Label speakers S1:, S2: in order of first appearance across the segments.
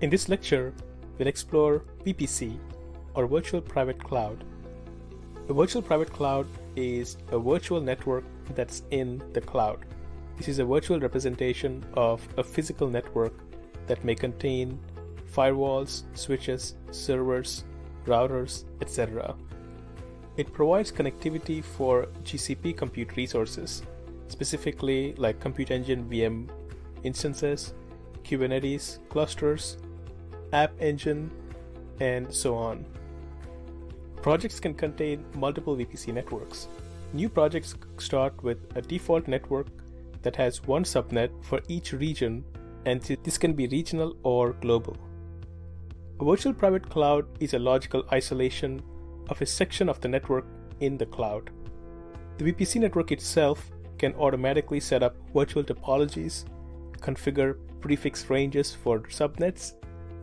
S1: In this lecture, we'll explore VPC, or Virtual Private Cloud. A virtual private cloud is a virtual network that's in the cloud. This is a virtual representation of a physical network that may contain firewalls, switches, servers, routers, etc. It provides connectivity for GCP compute resources, specifically like Compute Engine VM instances, Kubernetes clusters, App Engine, and so on. Projects can contain multiple VPC networks. New projects start with a default network that has one subnet for each region, and this can be regional or global. A virtual private cloud is a logical isolation of a section of the network in the cloud. The VPC network itself can automatically set up virtual topologies, configure prefix ranges for subnets,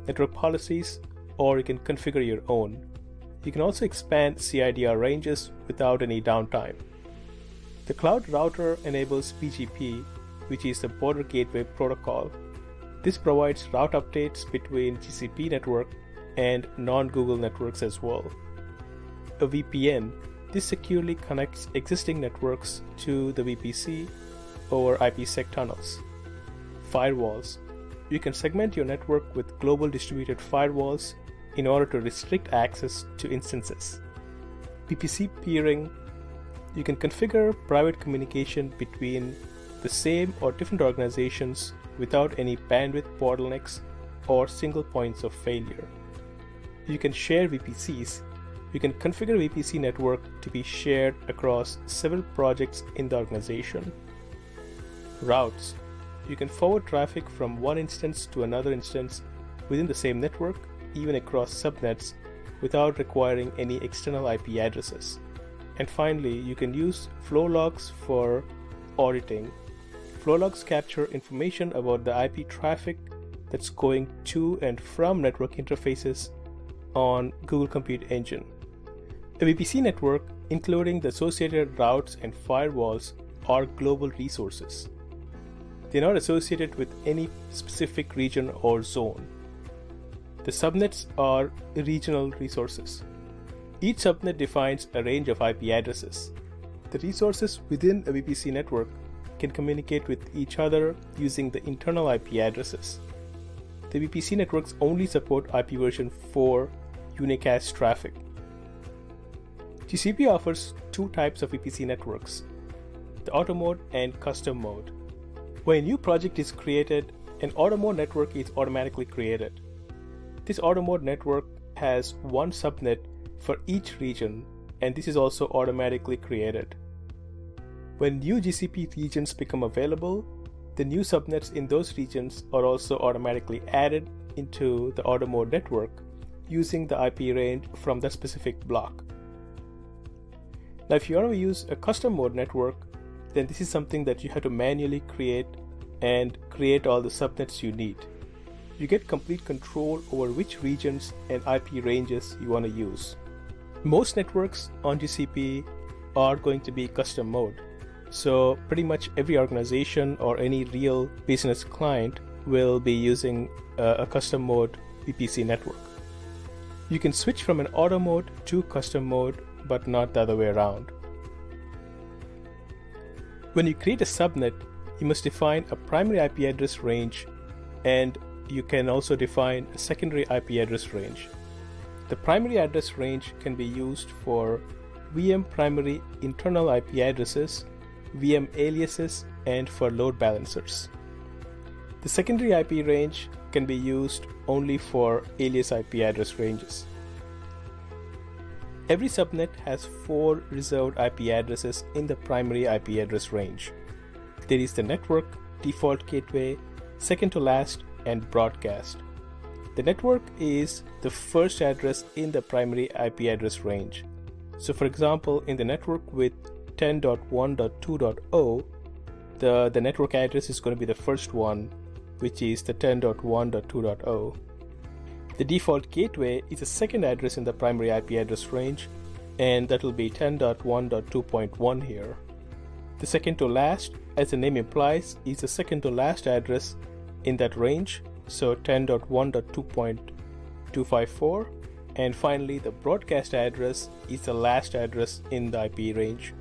S1: network policies, or you can configure your own. You can also expand CIDR ranges without any downtime. The cloud router enables BGP, which is the Border Gateway Protocol. This provides route updates between GCP network and non-Google networks as well. A VPN, this securely connects existing networks to the VPC over IPsec tunnels. Firewalls, you can segment your network with global distributed firewalls in order to restrict access to instances. VPC peering, you can configure private communication between the same or different organizations without any bandwidth bottlenecks or single points of failure. You can share VPCs. You can configure VPC network to be shared across several projects in the organization. Routes, you can forward traffic from one instance to another instance within the same network, even across subnets, without requiring any external IP addresses. And finally, you can use flow logs for auditing. Flow logs capture information about the IP traffic that's going to and from network interfaces on Google Compute Engine. A VPC network, including the associated routes and firewalls, are global resources. They're not associated with any specific region or zone. The subnets are regional resources. Each subnet defines a range of IP addresses. The resources within a VPC network can communicate with each other using the internal IP addresses. The VPC networks only support IP version 4 unicast traffic. GCP offers two types of VPC networks, the auto mode and custom mode. When a new project is created, an auto mode network is automatically created. This auto mode network has one subnet for each region, and this is also automatically created. When new GCP regions become available, the new subnets in those regions are also automatically added into the auto mode network using the IP range from the specific block. Now, if you want to use a custom mode network, then this is something that you have to manually create and create all the subnets you need. You get complete control over which regions and IP ranges you want to use. Most networks on GCP are going to be custom mode. So pretty much every organization or any real business client will be using a custom mode VPC network. You can switch from an auto mode to custom mode, but not the other way around. When you create a subnet, you must define a primary IP address range, and you can also define a secondary IP address range. The primary address range can be used for VM primary internal IP addresses, VM aliases, and for load balancers. The secondary IP range can be used only for alias IP address ranges. Every subnet has 4 reserved IP addresses in the primary IP address range. There is the network, default gateway, second to last, and broadcast. The network is the first address in the primary IP address range. So for example, in the network with 10.1.2.0, the network address is going to be the first one, which is the 10.1.2.0. The default gateway is the second address in the primary IP address range, and that will be 10.1.2.1 here. The second to last, as the name implies, is the second to last address in that range, so 10.1.2.254, and finally the broadcast address is the last address in the IP range,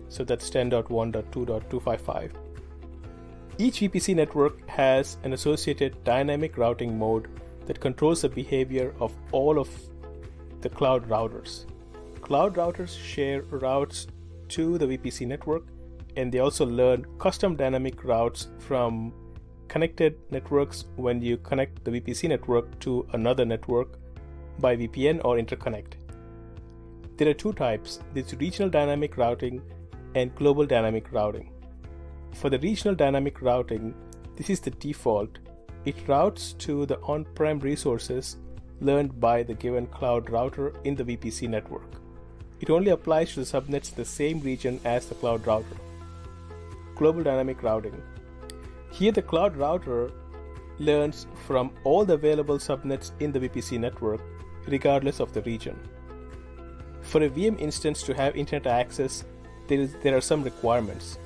S1: so that's 10.1.2.255. Each VPC network has an associated dynamic routing mode that controls the behavior of all of the cloud routers. Cloud routers share routes to the VPC network, and they also learn custom dynamic routes from connected networks when you connect the VPC network to another network by VPN or interconnect. There are two types. There's regional dynamic routing and global dynamic routing. For the regional dynamic routing, this is the default. It routes to the on-prem resources learned by the given cloud router in the VPC network. It only applies to the subnets in the same region as the cloud router. Global dynamic routing. Here the cloud router learns from all the available subnets in the VPC network, regardless of the region. For a VM instance to have internet access, there are some requirements.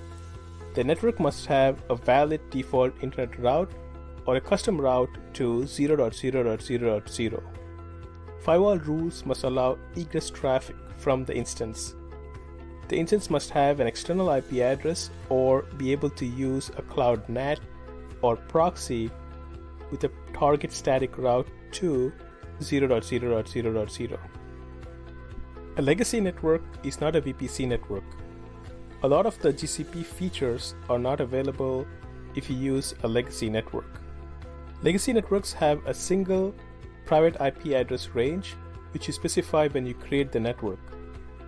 S1: The network must have a valid default internet route or a custom route to 0.0.0.0. Firewall rules must allow egress traffic from the instance. The instance must have an external IP address or be able to use a cloud NAT or proxy with a target static route to 0.0.0.0. A legacy network is not a VPC network. A lot of the GCP features are not available if you use a legacy network. Legacy networks have a single private IP address range, which you specify when you create the network.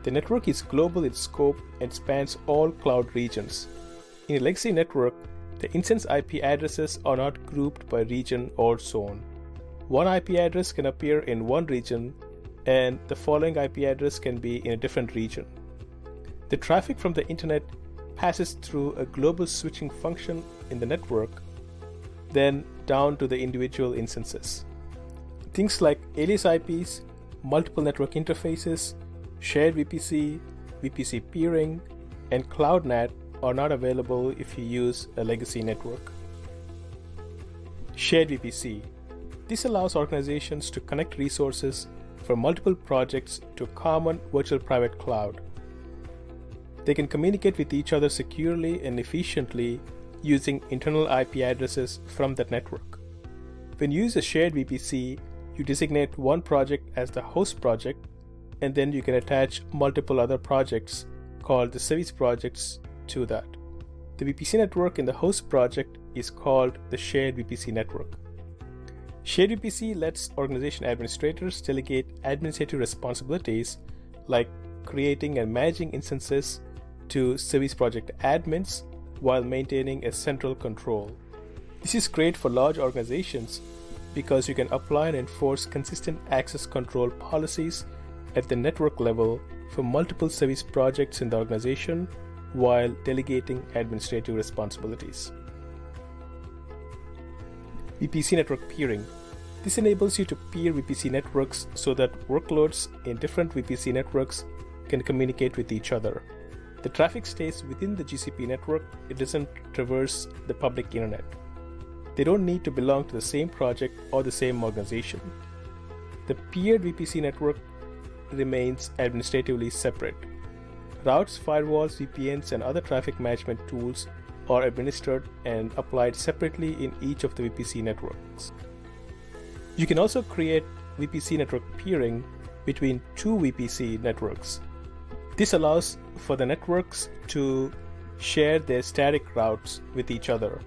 S1: The network is global in scope and spans all cloud regions. In a legacy network, the instance IP addresses are not grouped by region or zone. One IP address can appear in one region, and the following IP address can be in a different region. The traffic from the internet passes through a global switching function in the network, then down to the individual instances. Things like alias IPs, multiple network interfaces, shared VPC, VPC peering, and Cloud NAT are not available if you use a legacy network. Shared VPC. This allows organizations to connect resources from multiple projects to a common virtual private cloud. They can communicate with each other securely and efficiently using internal IP addresses from that network. When you use a shared VPC, you designate one project as the host project, and then you can attach multiple other projects called the service projects to that. The VPC network in the host project is called the shared VPC network. Shared VPC lets organization administrators delegate administrative responsibilities like creating and managing instances to service project admins while maintaining a central control. This is great for large organizations because you can apply and enforce consistent access control policies at the network level for multiple service projects in the organization while delegating administrative responsibilities. VPC network peering. This enables you to peer VPC networks so that workloads in different VPC networks can communicate with each other. The traffic stays within the GCP network, it doesn't traverse the public internet. They don't need to belong to the same project or the same organization. The peered VPC network remains administratively separate. Routes, firewalls, VPNs, and other traffic management tools are administered and applied separately in each of the VPC networks. You can also create VPC network peering between two VPC networks. This allows for the networks to share their static routes with each other,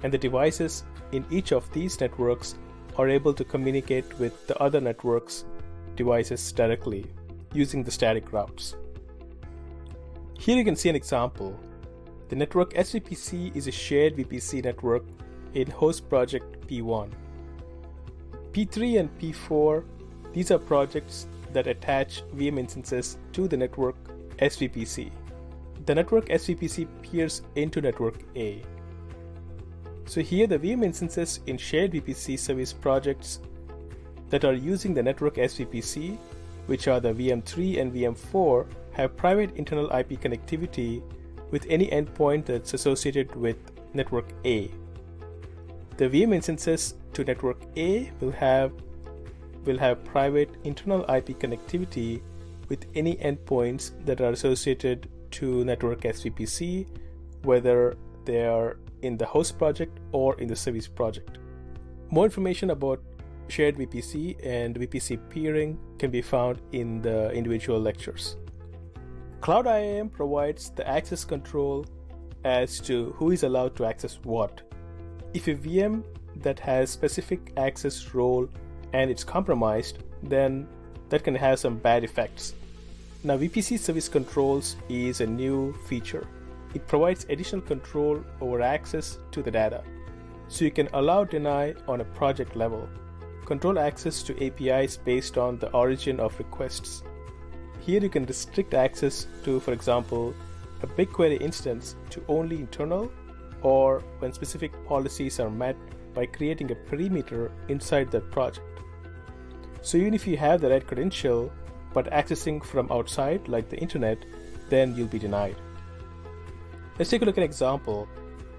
S1: and the devices in each of these networks are able to communicate with the other networks' devices directly using the static routes. Here you can see an example. The network SVPC is a shared VPC network in host project P1. P3 and P4, these are projects that attach VM instances to the network SVPC. The network SVPC peers into network A. So here the VM instances in shared VPC service projects that are using the network SVPC, which are the VM3 and VM4, have private internal IP connectivity with any endpoint that's associated with network A. The VM instances to network A will have private internal IP connectivity with any endpoints that are associated to network as VPC, whether they are in the host project or in the service project. More information about shared VPC and VPC peering can be found in the individual lectures. Cloud IAM provides the access control as to who is allowed to access what. If a VM that has specific access role and it's compromised, then that can have some bad effects. Now, VPC service controls is a new feature. It provides additional control over access to the data. So you can allow deny on a project level, control access to APIs based on the origin of requests. Here you can restrict access to, for example, a BigQuery instance to only internal, or when specific policies are met, by creating a perimeter inside that project. So even if you have the right credential, but accessing from outside, like the internet, then you'll be denied. Let's take a look at an example.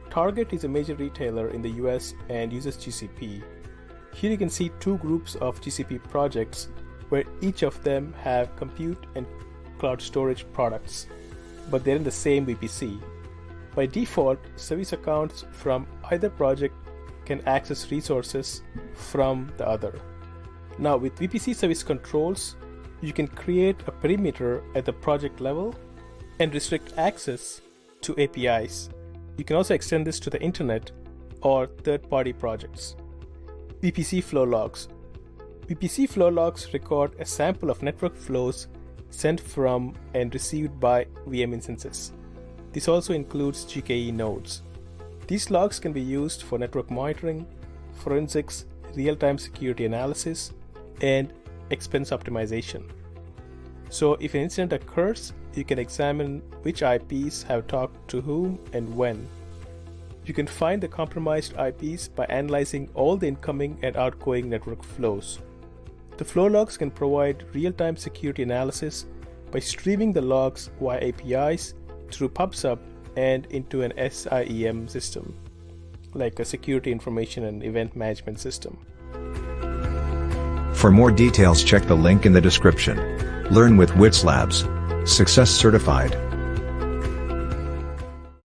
S1: Target is a major retailer in the US and uses GCP. Here you can see two groups of GCP projects where each of them have compute and cloud storage products, but they're in the same VPC. By default, service accounts from either project can access resources from the other. Now, with VPC service controls, you can create a perimeter at the project level and restrict access to APIs. You can also extend this to the internet or third-party projects. VPC flow logs. VPC flow logs record a sample of network flows sent from and received by VM instances. This also includes GKE nodes. These logs can be used for network monitoring, forensics, real-time security analysis, and expense optimization. So if an incident occurs, you can examine which IPs have talked to whom and when. You can find the compromised IPs by analyzing all the incoming and outgoing network flows. The flow logs can provide real-time security analysis by streaming the logs via APIs through PubSub and into an SIEM system, like a security information and event management system.
S2: For more details, check the link in the description. Learn with Whizlabs. Success certified.